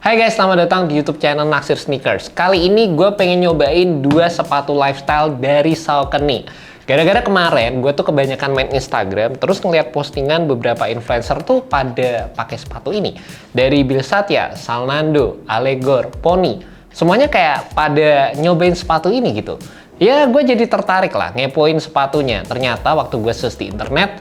Hai guys, selamat datang di YouTube channel Naksir Sneakers. Kali ini gue pengen nyobain dua sepatu lifestyle dari Saucony. Gara-gara kemarin gue tuh kebanyakan main Instagram, terus ngeliat postingan beberapa influencer tuh pada pakai sepatu ini. Dari Bill Satya, Salnando, Allegor, Pony, semuanya kayak pada nyobain sepatu ini gitu. Ya gue jadi tertarik lah ngepoin sepatunya. Ternyata waktu gue search di internet,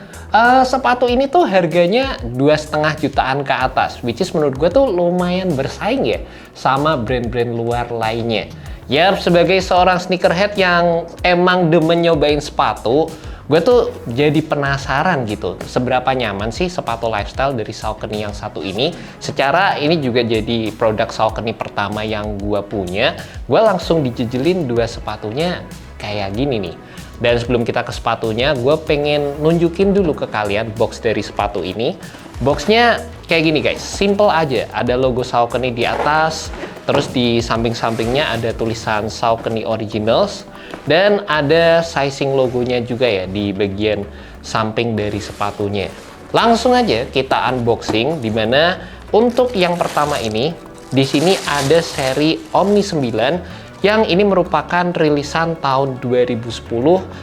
sepatu ini tuh harganya 2,5 jutaan ke atas, which is menurut gue tuh lumayan bersaing ya sama brand-brand luar lainnya. Ya sebagai seorang sneakerhead yang emang demen nyobain sepatu, gue tuh jadi penasaran gitu seberapa nyaman sih sepatu lifestyle dari Saucony yang satu ini. Secara ini juga jadi produk Saucony pertama yang gue punya. Gue langsung dijejelin dua sepatunya kayak gini nih. Dan sebelum kita ke sepatunya, gue pengen nunjukin dulu ke kalian box dari sepatu ini. Boxnya kayak gini guys, simple aja. Ada logo Saucony di atas, terus di samping-sampingnya ada tulisan Saucony Originals, dan ada sizing logonya juga ya di bagian samping dari sepatunya. Langsung aja kita unboxing, dimana untuk yang pertama ini, di sini ada seri Omni 9, yang ini merupakan rilisan tahun 2010.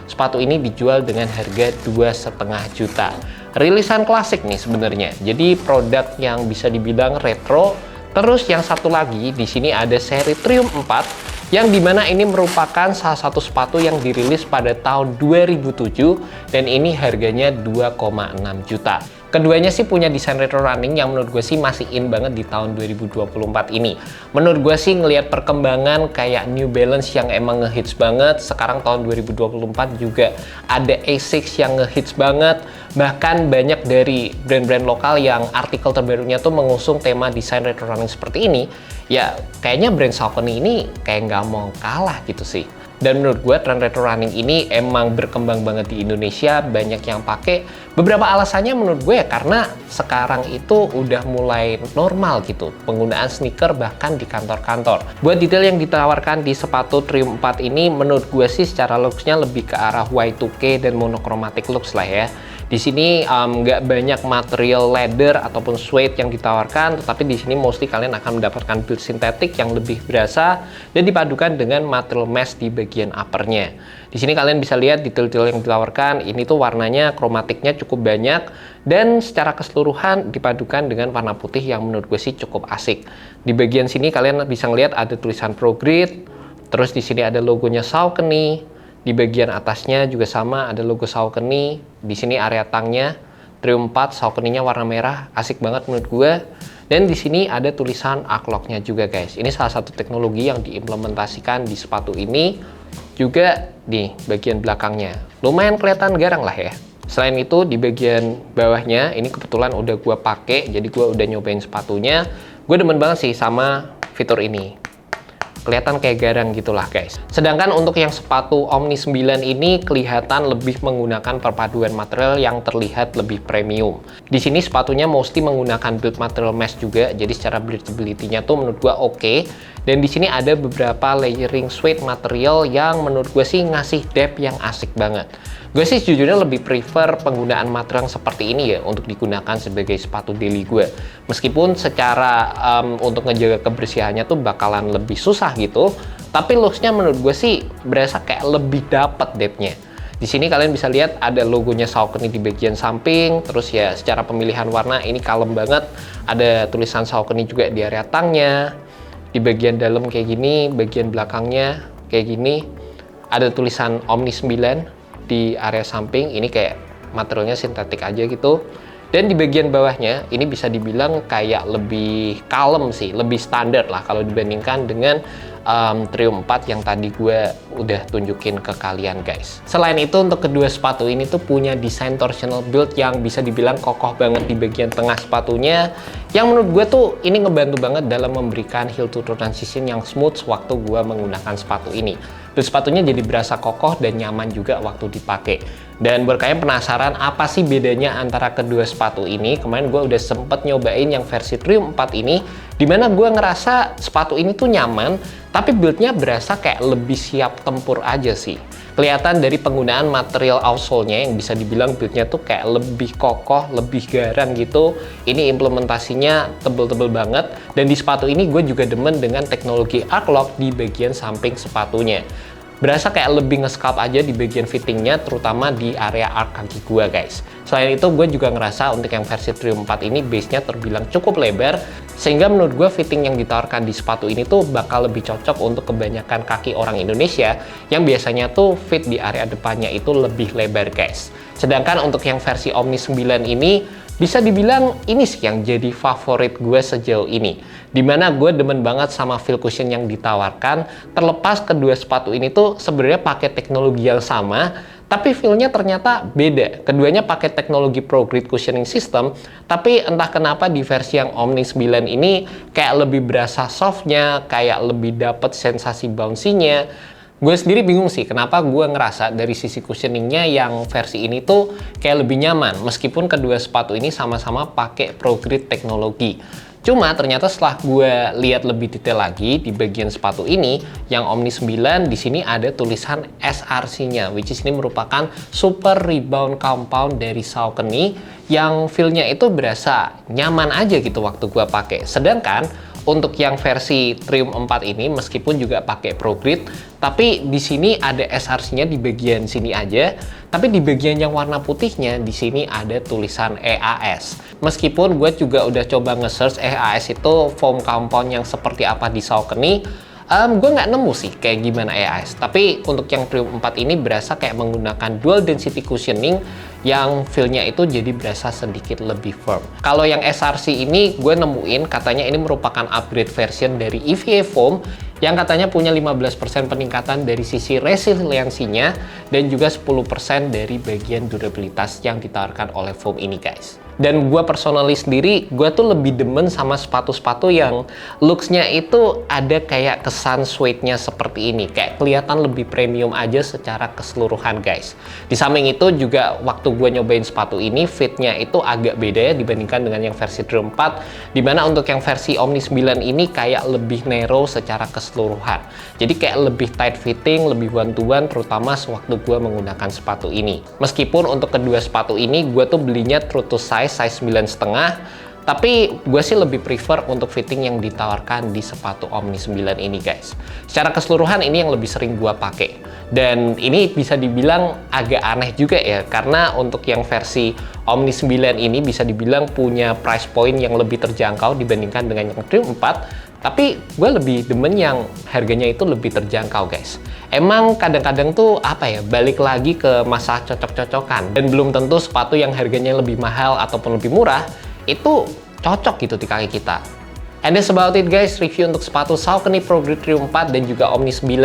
Sepatu ini dijual dengan harga 2,5 juta. Rilisan klasik nih sebenarnya. Jadi produk yang bisa dibilang retro. Terus yang satu lagi di sini ada seri Triumph 4, yang dimana ini merupakan salah satu sepatu yang dirilis pada tahun 2007 dan ini harganya 2,6 juta. Keduanya sih punya desain retro running yang menurut gue sih masih in banget di tahun 2024 ini. Menurut gue sih ngelihat perkembangan kayak New Balance yang emang ngehits banget. Sekarang tahun 2024 juga ada Asics yang ngehits banget. Bahkan banyak dari brand-brand lokal yang artikel terbarunya tuh mengusung tema desain retro running seperti ini. Ya kayaknya brand Saucony ini kayak nggak mau kalah gitu sih. Dan menurut gue tren retro running ini emang berkembang banget di Indonesia, banyak yang pakai. Beberapa alasannya menurut gue ya karena sekarang itu udah mulai normal gitu penggunaan sneaker bahkan di kantor-kantor. Buat detail yang ditawarkan di sepatu Triumph 4 ini menurut gue sih secara looks-nya lebih ke arah Y2K dan monochromatic looks lah ya. Di sini nggak banyak material leather ataupun suede yang ditawarkan, tetapi di sini mostly kalian akan mendapatkan build sintetik yang lebih berasa dan dipadukan dengan material mesh di bagian uppernya. Di sini kalian bisa lihat detail-detail yang ditawarkan. Ini tuh warnanya kromatiknya cukup banyak dan secara keseluruhan dipadukan dengan warna putih yang menurut gue sih cukup asik. Di bagian sini kalian bisa ngelihat ada tulisan ProGrid, terus di sini ada logonya Saucony. Di bagian atasnya juga sama ada logo Saucony. Di sini area tangnya Triumph 4, Saucony-nya warna merah, asik banget menurut gue. Dan di sini ada tulisan Arclock-nya juga guys. Ini salah satu teknologi yang diimplementasikan di sepatu ini. Juga di bagian belakangnya. Lumayan kelihatan garang lah ya. Selain itu di bagian bawahnya ini kebetulan udah gue pakai, jadi gue udah nyobain sepatunya. Gue demen banget sih sama fitur ini. Kelihatan kayak garang gitulah guys. Sedangkan untuk yang sepatu Omni 9 ini kelihatan lebih menggunakan perpaduan material yang terlihat lebih premium. Di sini sepatunya mostly menggunakan build material mesh juga, jadi secara breathability-nya tuh menurut gua oke. Dan di sini ada beberapa layering suede material yang menurut gue sih ngasih depth yang asik banget. Gue sih sejujurnya lebih prefer penggunaan material yang seperti ini ya untuk digunakan sebagai sepatu daily gue. Meskipun secara untuk ngejaga kebersihannya tuh bakalan lebih susah gitu, tapi looks-nya menurut gue sih berasa kayak lebih dapet depth-nya. Di sini kalian bisa lihat ada logonya Saucony di bagian samping, terus ya secara pemilihan warna ini kalem banget. Ada tulisan Saucony juga di area tangnya. Di bagian dalam kayak gini, bagian belakangnya kayak gini. Ada tulisan Omni 9 di area samping, ini kayak materialnya sintetik aja gitu. Dan di bagian bawahnya ini bisa dibilang kayak lebih kalem sih, lebih standar lah kalau dibandingkan dengan Triumph 4 yang tadi gue udah tunjukin ke kalian guys. Selain itu untuk kedua sepatu ini tuh punya desain torsional build yang bisa dibilang kokoh banget di bagian tengah sepatunya, yang menurut gue tuh ini ngebantu banget dalam memberikan heel to toe transition yang smooth waktu gue menggunakan sepatu ini. Terus sepatunya jadi berasa kokoh dan nyaman juga waktu dipakai. Dan buat kalian penasaran apa sih bedanya antara kedua sepatu ini, kemarin gue udah sempet nyobain yang versi Triumph 4 ini, dimana gue ngerasa sepatu ini tuh nyaman, tapi build-nya berasa kayak lebih siap tempur aja sih. Kelihatan dari penggunaan material outsole-nya yang bisa dibilang build-nya tuh kayak lebih kokoh, lebih garang gitu. Ini implementasinya tebel-tebel banget. Dan di sepatu ini gue juga demen dengan teknologi arc lock di bagian samping sepatunya. Berasa kayak lebih nge-sculpt aja di bagian fittingnya, terutama di area arc kaki gue guys. Selain itu gue juga ngerasa untuk yang versi Trio 4 ini base-nya terbilang cukup lebar, sehingga menurut gue fitting yang ditawarkan di sepatu ini tuh bakal lebih cocok untuk kebanyakan kaki orang Indonesia yang biasanya tuh fit di area depannya itu lebih lebar guys. Sedangkan untuk yang versi Omni 9 ini bisa dibilang ini sih yang jadi favorit gue sejauh ini. Dimana gue demen banget sama feel cushion yang ditawarkan, terlepas kedua sepatu ini tuh sebenarnya pakai teknologi yang sama, tapi feel-nya ternyata beda. Keduanya pakai teknologi Pro Grid Cushioning System, tapi entah kenapa di versi yang Omni 9 ini kayak lebih berasa soft-nya, kayak lebih dapet sensasi bouncy-nya. Gue sendiri bingung sih kenapa gue ngerasa dari sisi cushioningnya yang versi ini tuh kayak lebih nyaman meskipun kedua sepatu ini sama-sama pakai Pro Grid teknologi. Cuma ternyata setelah gue lihat lebih detail lagi di bagian sepatu ini yang Omni 9 di sini ada tulisan SRC-nya, which is ini merupakan Super Rebound Compound dari Saucony yang feel-nya itu berasa nyaman aja gitu waktu gue pakai. Sedangkan untuk yang versi Triumph 4 ini meskipun juga pakai Pro Grid, tapi di sini ada SRC-nya di bagian sini aja, tapi di bagian yang warna putihnya di sini ada tulisan EAS. Meskipun gue juga udah coba nge-search EAS itu foam compound yang seperti apa di Saucony, gue nggak nemu sih kayak gimana EAS. Tapi untuk yang Triumph 4 ini berasa kayak menggunakan dual density cushioning yang feel-nya itu jadi berasa sedikit lebih firm. Kalau yang SRC ini gue nemuin katanya ini merupakan upgrade version dari EVA Foam yang katanya punya 15% peningkatan dari sisi resiliensinya dan juga 10% dari bagian durabilitas yang ditawarkan oleh foam ini guys. Dan gue personally sendiri, gue tuh lebih demen sama sepatu-sepatu yang looks-nya itu ada kayak kesan suede-nya seperti ini. Kayak kelihatan lebih premium aja secara keseluruhan guys. Di samping itu juga waktu gue nyobain sepatu ini, fit-nya itu agak beda ya dibandingkan dengan yang versi Trio 4. Dimana untuk yang versi Omni 9 ini kayak lebih narrow secara keseluruhan. Jadi kayak lebih tight fitting, lebih one-to-one terutama sewaktu gue menggunakan sepatu ini. Meskipun untuk kedua sepatu ini gue tuh belinya true to size 9,5, tapi gue sih lebih prefer untuk fitting yang ditawarkan di sepatu Omni 9 ini guys. Secara keseluruhan ini yang lebih sering gue pakai. Dan ini bisa dibilang agak aneh juga ya, karena untuk yang versi Omni 9 ini bisa dibilang punya price point yang lebih terjangkau dibandingkan dengan yang Trio 4. Tapi gue lebih demen yang harganya itu lebih terjangkau guys. Emang kadang-kadang tuh apa ya, balik lagi ke masa cocok-cocokan. Dan belum tentu sepatu yang harganya lebih mahal ataupun lebih murah itu cocok gitu di kaki kita. And that's about it guys, review untuk sepatu Saucony Pro Grid Trio 4 dan juga Omni 9.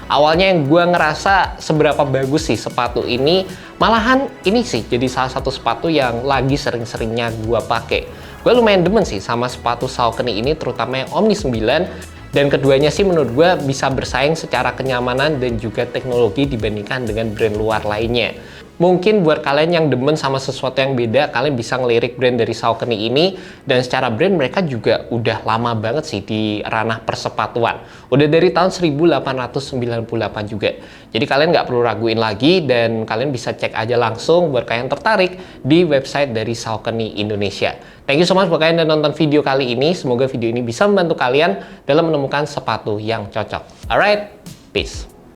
Awalnya yang gue ngerasa seberapa bagus sih sepatu ini, malahan ini sih jadi salah satu sepatu yang lagi sering-seringnya gue pakai. Gue lumayan demen sih sama sepatu Saucony ini, terutama yang Omni 9. Dan keduanya sih menurut gue bisa bersaing secara kenyamanan dan juga teknologi dibandingkan dengan brand luar lainnya. Mungkin buat kalian yang demen sama sesuatu yang beda, kalian bisa ngelirik brand dari Saucony ini. Dan secara brand mereka juga udah lama banget sih di ranah persepatuan. Udah dari tahun 1898 juga. Jadi kalian nggak perlu raguin lagi dan kalian bisa cek aja langsung buat kalian tertarik di website dari Saucony Indonesia. Thank you so much buat kalian yang nonton video kali ini. Semoga video ini bisa membantu kalian dalam menemukan sepatu yang cocok. Alright, peace.